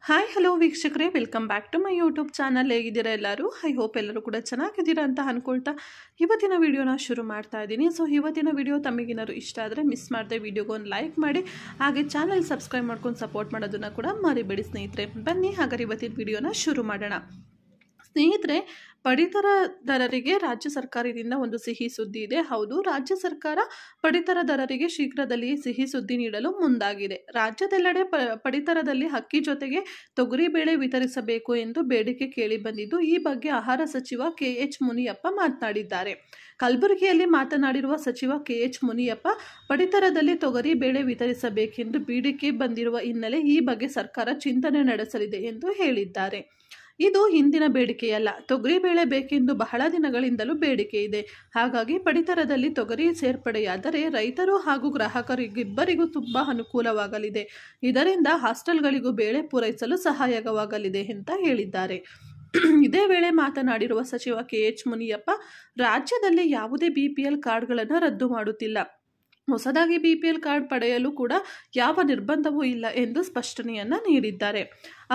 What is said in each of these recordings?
Hi hello ವೀಕ್ಷಕರೇ, welcome back to my YouTube channel. ಹೇಗಿದ್ದೀರಾ ಎಲ್ಲರೂ? ಐ ಹೋಪ್ ಎಲ್ಲರೂ ಕೂಡ ಚೆನ್ನಾಗಿದ್ದೀರಾ ಅಂತ ಅಂದ್ಕೊಳ್ತಾ ಇವತ್ತಿನ ವಿಡಿಯೋನ ಶುರು ಮಾಡ್ತಾ ಇದ್ದೀನಿ. ಸೊ ಇವತ್ತಿನ ವಿಡಿಯೋ ತಮಗೇನಾದ್ರು ಇಷ್ಟ ಆದರೆ ಮಿಸ್ ಮಾಡದೆ ವಿಡಿಯೋಗೆ ಒಂದು ಲೈಕ್ ಮಾಡಿ, ಹಾಗೆ ಚಾನಲ್ ಸಬ್ಸ್ಕ್ರೈಬ್ ಮಾಡ್ಕೊಂಡು ಸಪೋರ್ಟ್ ಮಾಡೋದನ್ನು ಕೂಡ ಮರಿಬೇಡಿ ಸ್ನೇಹಿತರೆ. ಬನ್ನಿ ಹಾಗಾದ್ರೆ ಇವತ್ತಿನ ವಿಡಿಯೋನ ಶುರು ಮಾಡೋಣ. ಸ್ನೇಹಿತರೆ, ಪಡಿತರದಾರರಿಗೆ ರಾಜ್ಯ ಸರ್ಕಾರದಿಂದ ಒಂದು ಸಿಹಿ ಸುದ್ದಿ ಇದೆ. ಹೌದು, ರಾಜ್ಯ ಸರ್ಕಾರ ಪಡಿತರದಾರರಿಗೆ ಶೀಘ್ರದಲ್ಲಿಯೇ ಸಿಹಿ ಸುದ್ದಿ ನೀಡಲು ಮುಂದಾಗಿದೆ. ರಾಜ್ಯದೆಲ್ಲೆಡೆ ಪಡಿತರದಲ್ಲಿ ಅಕ್ಕಿ ಜೊತೆಗೆ ತೊಗರಿಬೇಳೆ ವಿತರಿಸಬೇಕು ಎಂದು ಬೇಡಿಕೆ ಕೇಳಿ ಬಂದಿದ್ದು, ಈ ಬಗ್ಗೆ ಆಹಾರ ಸಚಿವ KH ಮುನಿಯಪ್ಪ ಮಾತನಾಡಿದ್ದಾರೆ. ಕಲಬುರಗಿಯಲ್ಲಿ ಮಾತನಾಡಿರುವ ಸಚಿವ KH ಮುನಿಯಪ್ಪ, ಪಡಿತರದಲ್ಲಿ ತೊಗರಿ ಬೇಳೆ ವಿತರಿಸಬೇಕೆಂದು ಬೇಡಿಕೆ ಬಂದಿರುವ ಹಿನ್ನೆಲೆ ಈ ಬಗ್ಗೆ ಸರ್ಕಾರ ಚಿಂತನೆ ನಡೆಸಲಿದೆ ಎಂದು ಹೇಳಿದ್ದಾರೆ. ಇದು ಹಿಂದಿನ ಬೇಡಿಕೆಯಲ್ಲ, ತೊಗರಿಬೇಳೆ ಬೇಕೆಂದು ಬಹಳ ದಿನಗಳಿಂದಲೂ ಬೇಡಿಕೆ ಇದೆ. ಹಾಗಾಗಿ ಪಡಿತರದಲ್ಲಿ ತೊಗರಿ ಸೇರ್ಪಡೆಯಾದರೆ ರೈತರು ಹಾಗೂ ಗ್ರಾಹಕರಿಗಿಬ್ಬರಿಗೂ ತುಂಬ ಅನುಕೂಲವಾಗಲಿದೆ. ಇದರಿಂದ ಹಾಸ್ಟೆಲ್ಗಳಿಗೂ ಬೇಳೆ ಪೂರೈಸಲು ಸಹಾಯಕವಾಗಲಿದೆ ಅಂತ ಹೇಳಿದ್ದಾರೆ. ಇದೇ ವೇಳೆ ಮಾತನಾಡಿರುವ ಸಚಿವ KH ಮುನಿಯಪ್ಪ, ರಾಜ್ಯದಲ್ಲಿ ಯಾವುದೇ BPL ಕಾರ್ಡ್ಗಳನ್ನು ರದ್ದು ಮಾಡುತ್ತಿಲ್ಲ. ಹೊಸದಾಗಿ BPL ಕಾರ್ಡ್ ಪಡೆಯಲು ಕೂಡ ಯಾವ ನಿರ್ಬಂಧವೂ ಇಲ್ಲ ಎಂದು ಸ್ಪಷ್ಟನೆಯನ್ನ ನೀಡಿದ್ದಾರೆ.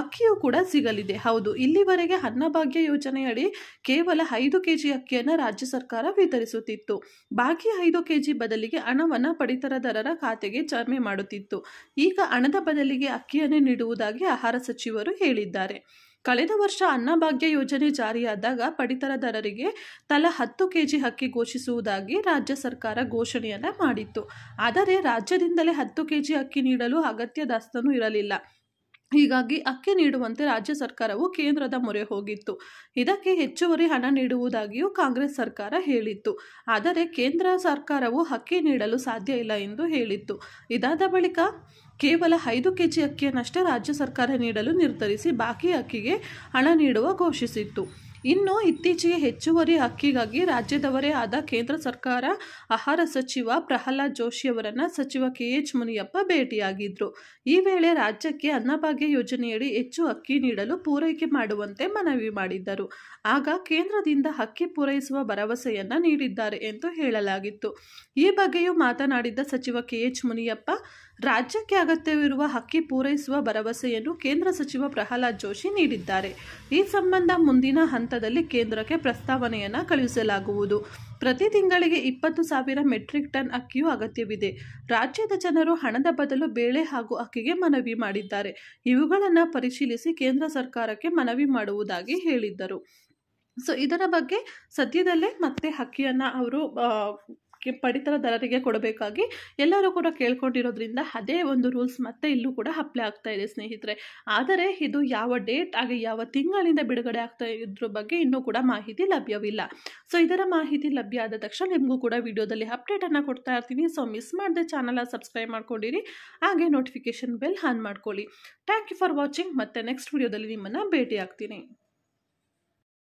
ಅಕ್ಕಿಯೂ ಕೂಡ ಸಿಗಲಿದೆ. ಹೌದು, ಇಲ್ಲಿವರೆಗೆ ಅನ್ನಭಾಗ್ಯ ಯೋಜನೆಯಡಿ ಕೇವಲ 5 kg ಅಕ್ಕಿಯನ್ನು ರಾಜ್ಯ ಸರ್ಕಾರ ವಿತರಿಸುತ್ತಿತ್ತು. ಬಾಕಿ 5 kg ಬದಲಿಗೆ ಹಣವನ್ನು ಪಡಿತರದಾರರ ಖಾತೆಗೆ ಜಮೆ ಮಾಡುತ್ತಿತ್ತು. ಈಗ ಹಣದ ಬದಲಿಗೆ ಅಕ್ಕಿಯನ್ನೇ ನೀಡುವುದಾಗಿ ಆಹಾರ ಸಚಿವರು ಹೇಳಿದ್ದಾರೆ. ಕಳೆದ ವರ್ಷ ಅನ್ನಭಾಗ್ಯ ಯೋಜನೆ ಜಾರಿಯಾದಾಗ ಪಡಿತರದಾರರಿಗೆ ತಲಾ 10 kg ಅಕ್ಕಿ ಘೋಷಿಸುವುದಾಗಿ ರಾಜ್ಯ ಸರ್ಕಾರ ಘೋಷಣೆಯನ್ನ ಮಾಡಿತ್ತು. ಆದರೆ ರಾಜ್ಯದಿಂದಲೇ 10 kg ಅಕ್ಕಿ ನೀಡಲು ಅಗತ್ಯ ದಾಸ್ತಾನು ಇರಲಿಲ್ಲ. ಹೀಗಾಗಿ ಅಕ್ಕಿ ನೀಡುವಂತೆ ರಾಜ್ಯ ಸರ್ಕಾರವು ಕೇಂದ್ರದ ಮೊರೆ ಹೋಗಿತ್ತು. ಇದಕ್ಕೆ ಹೆಚ್ಚುವರಿ ಹಣ ನೀಡುವುದಾಗಿಯೂ ಕಾಂಗ್ರೆಸ್ ಸರ್ಕಾರ ಹೇಳಿತ್ತು. ಆದರೆ ಕೇಂದ್ರ ಸರ್ಕಾರವು ಅಕ್ಕಿ ನೀಡಲು ಸಾಧ್ಯ ಇಲ್ಲ ಎಂದು ಹೇಳಿತ್ತು. ಇದಾದ ಬಳಿಕ ಕೇವಲ 5 kg ಅಕ್ಕಿಯನ್ನಷ್ಟೇ ರಾಜ್ಯ ಸರ್ಕಾರ ನೀಡಲು ನಿರ್ಧರಿಸಿ ಬಾಕಿ ಅಕ್ಕಿಗೆ ಹಣ ನೀಡುವ ಘೋಷಿಸಿತ್ತು. ಇನ್ನು ಇತ್ತೀಚೆಗೆ ಹೆಚ್ಚುವರಿ ಅಕ್ಕಿಗಾಗಿ ರಾಜ್ಯದವರೇ ಆದ ಕೇಂದ್ರ ಸರ್ಕಾರ ಆಹಾರ ಸಚಿವ ಪ್ರಹ್ಲಾದ್ ಜೋಶಿ ಅವರನ್ನು ಸಚಿವ KH ಮುನಿಯಪ್ಪ ಭೇಟಿಯಾಗಿದ್ದರು. ಈ ವೇಳೆ ರಾಜ್ಯಕ್ಕೆ ಅನ್ನಭಾಗ್ಯ ಯೋಜನೆಯಡಿ ಹೆಚ್ಚು ಅಕ್ಕಿ ನೀಡಲು ಪೂರೈಕೆ ಮಾಡುವಂತೆ ಮನವಿ ಮಾಡಿದ್ದರು. ಆಗ ಕೇಂದ್ರದಿಂದ ಅಕ್ಕಿ ಪೂರೈಸುವ ಭರವಸೆಯನ್ನ ನೀಡಿದ್ದಾರೆ ಎಂದು ಹೇಳಲಾಗಿತ್ತು. ಈ ಬಗ್ಗೆಯೂ ಮಾತನಾಡಿದ್ದ ಸಚಿವ KH ಮುನಿಯಪ್ಪ, ರಾಜ್ಯಕ್ಕೆ ಅಗತ್ಯವಿರುವ ಅಕ್ಕಿ ಪೂರೈಸುವ ಭರವಸೆಯನ್ನು ಕೇಂದ್ರ ಸಚಿವ ಪ್ರಹ್ಲಾದ್ ಜೋಶಿ ನೀಡಿದ್ದಾರೆ. ಈ ಸಂಬಂಧ ಮುಂದಿನ ಹಂತದಲ್ಲಿ ಕೇಂದ್ರಕ್ಕೆ ಪ್ರಸ್ತಾವನೆಯನ್ನು ಕಳುಹಿಸಲಾಗುವುದು. ಪ್ರತಿ ತಿಂಗಳಿಗೆ 20,000 ಮೆಟ್ರಿಕ್ ಟನ್ ಅಕ್ಕಿಯೂ ಅಗತ್ಯವಿದೆ. ರಾಜ್ಯದ ಜನರು ಹಣದ ಬದಲು ಬೇಳೆ ಹಾಗೂ ಅಕ್ಕಿಗೆ ಮನವಿ ಮಾಡಿದ್ದಾರೆ. ಇವುಗಳನ್ನು ಪರಿಶೀಲಿಸಿ ಕೇಂದ್ರ ಸರ್ಕಾರಕ್ಕೆ ಮನವಿ ಮಾಡುವುದಾಗಿ ಹೇಳಿದ್ದರು. ಸೊ ಇದರ ಬಗ್ಗೆ ಸದ್ಯದಲ್ಲೇ ಮತ್ತೆ ಅಕ್ಕಿಯನ್ನು ಅವರು ಪಡಿತರದಾರರಿಗೆ ಕೊಡಬೇಕಾಗಿ ಎಲ್ಲರೂ ಕೂಡ ಕೇಳ್ಕೊಂಡಿರೋದ್ರಿಂದ ಅದೇ ಒಂದು ರೂಲ್ಸ್ ಮತ್ತೆ ಇಲ್ಲೂ ಕೂಡ ಅಪ್ಲೈ ಆಗ್ತಾ ಇದೆ ಸ್ನೇಹಿತರೆ. ಆದರೆ ಇದು ಯಾವ ಡೇಟ್ ಆಗಿ ಯಾವ ತಿಂಗಳಿಂದ ಬಿಡುಗಡೆ ಆಗ್ತಾ ಇದ್ರ ಬಗ್ಗೆ ಇನ್ನೂ ಕೂಡ ಮಾಹಿತಿ ಲಭ್ಯವಿಲ್ಲ. ಸೊ ಇದರ ಮಾಹಿತಿ ಲಭ್ಯ ಆದ ತಕ್ಷಣ ನಿಮಗೂ ಕೂಡ ವಿಡಿಯೋದಲ್ಲಿ ಅಪ್ಡೇಟನ್ನು ಕೊಡ್ತಾ ಇರ್ತೀನಿ. ಸೊ ಮಿಸ್ ಮಾಡದೆ ಚಾನಲ್ನ ಸಬ್ಸ್ಕ್ರೈಬ್ ಮಾಡ್ಕೊಂಡಿರಿ, ಹಾಗೆ ನೋಟಿಫಿಕೇಶನ್ ಬೆಲ್ ಆನ್ ಮಾಡ್ಕೊಳ್ಳಿ. Thank you for watching. ಮತ್ತೆ ನೆಕ್ಸ್ಟ್ ವಿಡಿಯೋದಲ್ಲಿ ನಿಮ್ಮನ್ನು ಭೇಟಿ ಆಗ್ತೀನಿ.